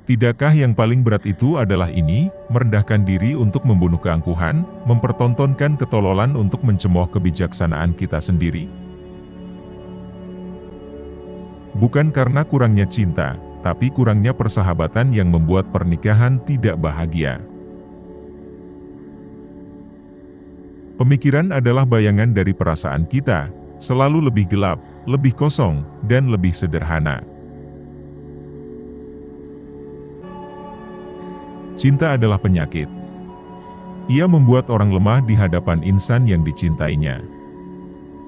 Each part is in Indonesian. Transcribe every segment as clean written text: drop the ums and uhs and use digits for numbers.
Tidakkah yang paling berat itu adalah ini, merendahkan diri untuk membunuh keangkuhan, mempertontonkan ketololan untuk mencemooh kebijaksanaan kita sendiri? Bukan karena kurangnya cinta, tapi kurangnya persahabatan yang membuat pernikahan tidak bahagia. Pemikiran adalah bayangan dari perasaan kita, selalu lebih gelap, lebih kosong, dan lebih sederhana. Cinta adalah penyakit. Ia membuat orang lemah di hadapan insan yang dicintainya.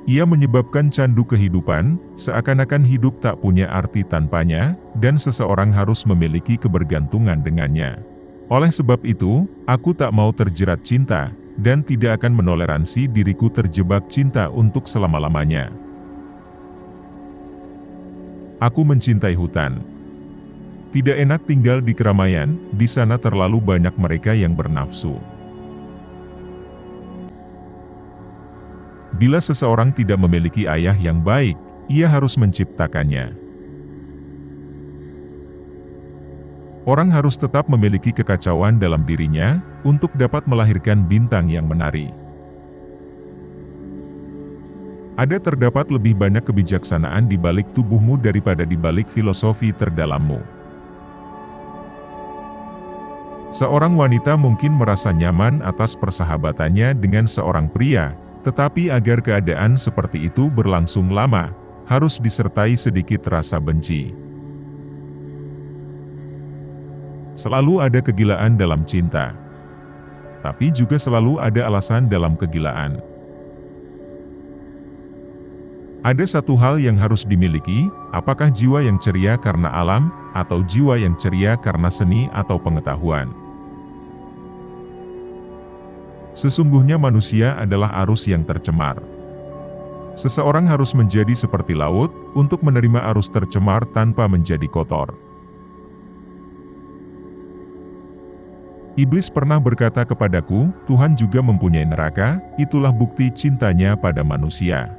Ia menyebabkan candu kehidupan, seakan-akan hidup tak punya arti tanpanya, dan seseorang harus memiliki kebergantungan dengannya. Oleh sebab itu, aku tak mau terjerat cinta, dan tidak akan menoleransi diriku terjebak cinta untuk selama-lamanya. Aku mencintai hutan. Tidak enak tinggal di keramaian, di sana terlalu banyak mereka yang bernafsu. Bila seseorang tidak memiliki ayah yang baik, ia harus menciptakannya. Orang harus tetap memiliki kekacauan dalam dirinya, untuk dapat melahirkan bintang yang menari. Terdapat lebih banyak kebijaksanaan di balik tubuhmu daripada di balik filosofi terdalammu. Seorang wanita mungkin merasa nyaman atas persahabatannya dengan seorang pria, tetapi agar keadaan seperti itu berlangsung lama, harus disertai sedikit rasa benci. Selalu ada kegilaan dalam cinta, tapi juga selalu ada alasan dalam kegilaan. Ada satu hal yang harus dimiliki, apakah jiwa yang ceria karena alam, atau jiwa yang ceria karena seni atau pengetahuan. Sesungguhnya manusia adalah arus yang tercemar. Seseorang harus menjadi seperti laut, untuk menerima arus tercemar tanpa menjadi kotor. Iblis pernah berkata kepadaku, Tuhan juga mempunyai neraka, itulah bukti cintanya pada manusia.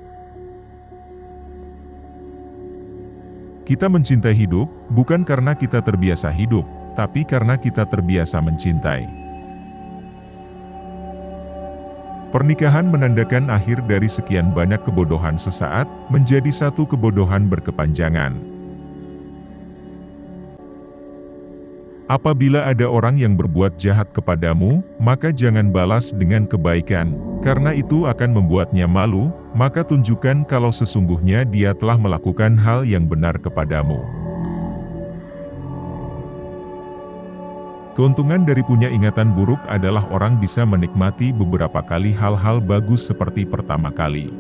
Kita mencintai hidup, bukan karena kita terbiasa hidup, tapi karena kita terbiasa mencintai. Pernikahan menandakan akhir dari sekian banyak kebodohan sesaat, menjadi satu kebodohan berkepanjangan. Apabila ada orang yang berbuat jahat kepadamu, maka jangan balas dengan kebaikan, karena itu akan membuatnya malu, maka tunjukkan kalau sesungguhnya dia telah melakukan hal yang benar kepadamu. Keuntungan dari punya ingatan buruk adalah orang bisa menikmati beberapa kali hal-hal bagus seperti pertama kali.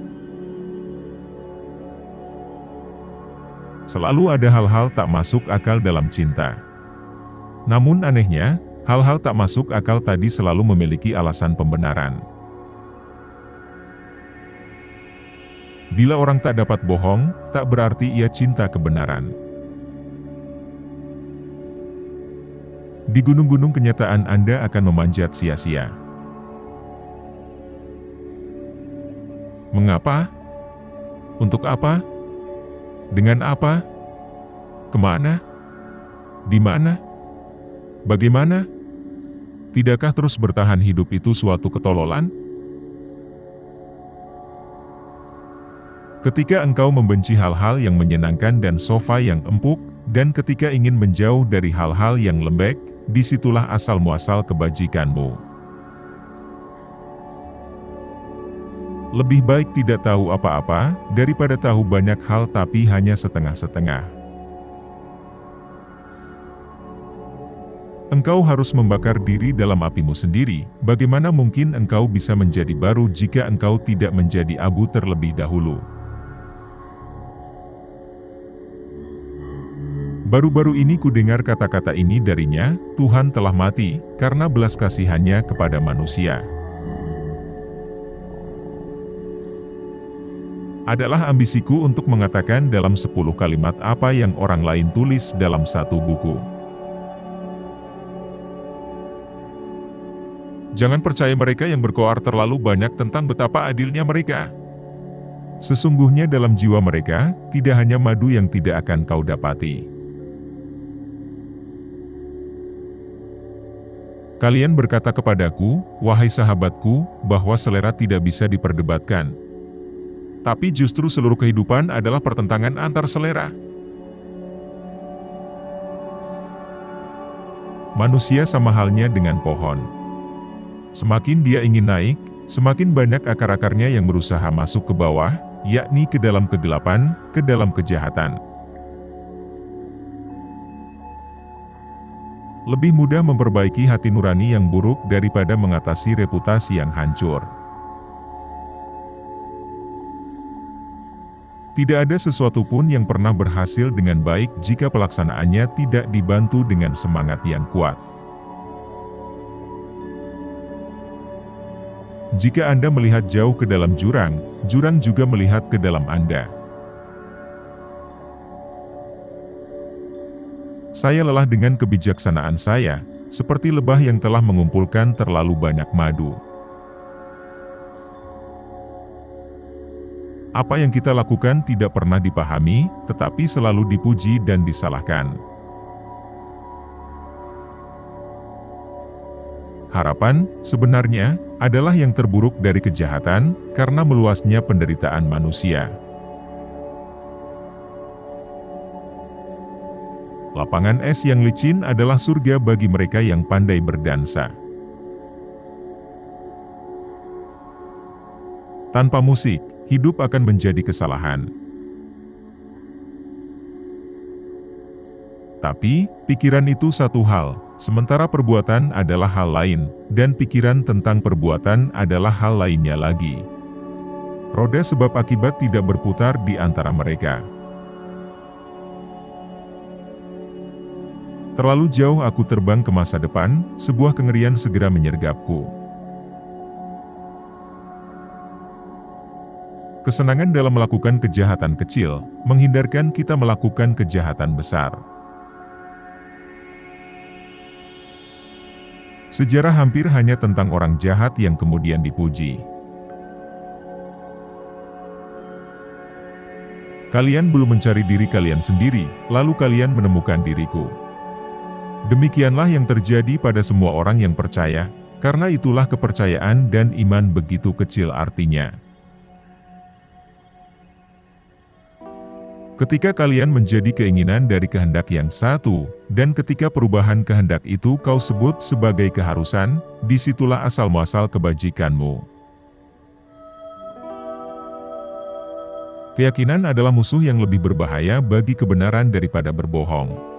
Selalu ada hal-hal tak masuk akal dalam cinta. Namun anehnya, hal-hal tak masuk akal tadi selalu memiliki alasan pembenaran. Bila orang tak dapat bohong, tak berarti ia cinta kebenaran. Di gunung-gunung kenyataan Anda akan memanjat sia-sia. Mengapa? Untuk apa? Dengan apa? Kemana? Di mana? Bagaimana? Tidakkah terus bertahan hidup itu suatu ketololan? Ketika engkau membenci hal-hal yang menyenangkan dan sofa yang empuk, dan ketika ingin menjauh dari hal-hal yang lembek, disitulah asal-muasal kebajikanmu. Lebih baik tidak tahu apa-apa, daripada tahu banyak hal tapi hanya setengah-setengah. Engkau harus membakar diri dalam apimu sendiri, bagaimana mungkin engkau bisa menjadi baru jika engkau tidak menjadi abu terlebih dahulu? Baru-baru ini kudengar kata-kata ini darinya, Tuhan telah mati, karena belas kasihannya kepada manusia. Adalah ambisiku untuk mengatakan dalam 10 kalimat apa yang orang lain tulis dalam satu buku. Jangan percaya mereka yang berkoar terlalu banyak tentang betapa adilnya mereka. Sesungguhnya dalam jiwa mereka, tidak hanya madu yang tidak akan kau dapati. Kalian berkata kepadaku, wahai sahabatku, bahwa selera tidak bisa diperdebatkan. Tapi justru seluruh kehidupan adalah pertentangan antar selera. Manusia sama halnya dengan pohon. Semakin dia ingin naik, semakin banyak akar-akarnya yang berusaha masuk ke bawah, yakni ke dalam kegelapan, ke dalam kejahatan. Lebih mudah memperbaiki hati nurani yang buruk daripada mengatasi reputasi yang hancur. Tidak ada sesuatu pun yang pernah berhasil dengan baik jika pelaksanaannya tidak dibantu dengan semangat yang kuat. Jika Anda melihat jauh ke dalam jurang, jurang juga melihat ke dalam Anda. Saya lelah dengan kebijaksanaan saya, seperti lebah yang telah mengumpulkan terlalu banyak madu. Apa yang kita lakukan tidak pernah dipahami, tetapi selalu dipuji dan disalahkan. Harapan, sebenarnya, adalah yang terburuk dari kejahatan, karena meluasnya penderitaan manusia. Lapangan es yang licin adalah surga bagi mereka yang pandai berdansa. Tanpa musik, hidup akan menjadi kesalahan. Tapi, pikiran itu satu hal, sementara perbuatan adalah hal lain, dan pikiran tentang perbuatan adalah hal lainnya lagi. Roda sebab akibat tidak berputar di antara mereka. Terlalu jauh aku terbang ke masa depan, sebuah kengerian segera menyergapku. Kesenangan dalam melakukan kejahatan kecil, menghindarkan kita melakukan kejahatan besar. Sejarah hampir hanya tentang orang jahat yang kemudian dipuji. Kalian belum mencari diri kalian sendiri, lalu kalian menemukan diriku. Demikianlah yang terjadi pada semua orang yang percaya, karena itulah kepercayaan dan iman begitu kecil artinya. Ketika kalian menjadi keinginan dari kehendak yang satu, dan ketika perubahan kehendak itu kau sebut sebagai keharusan, disitulah asal-muasal kebajikanmu. Keyakinan adalah musuh yang lebih berbahaya bagi kebenaran daripada berbohong.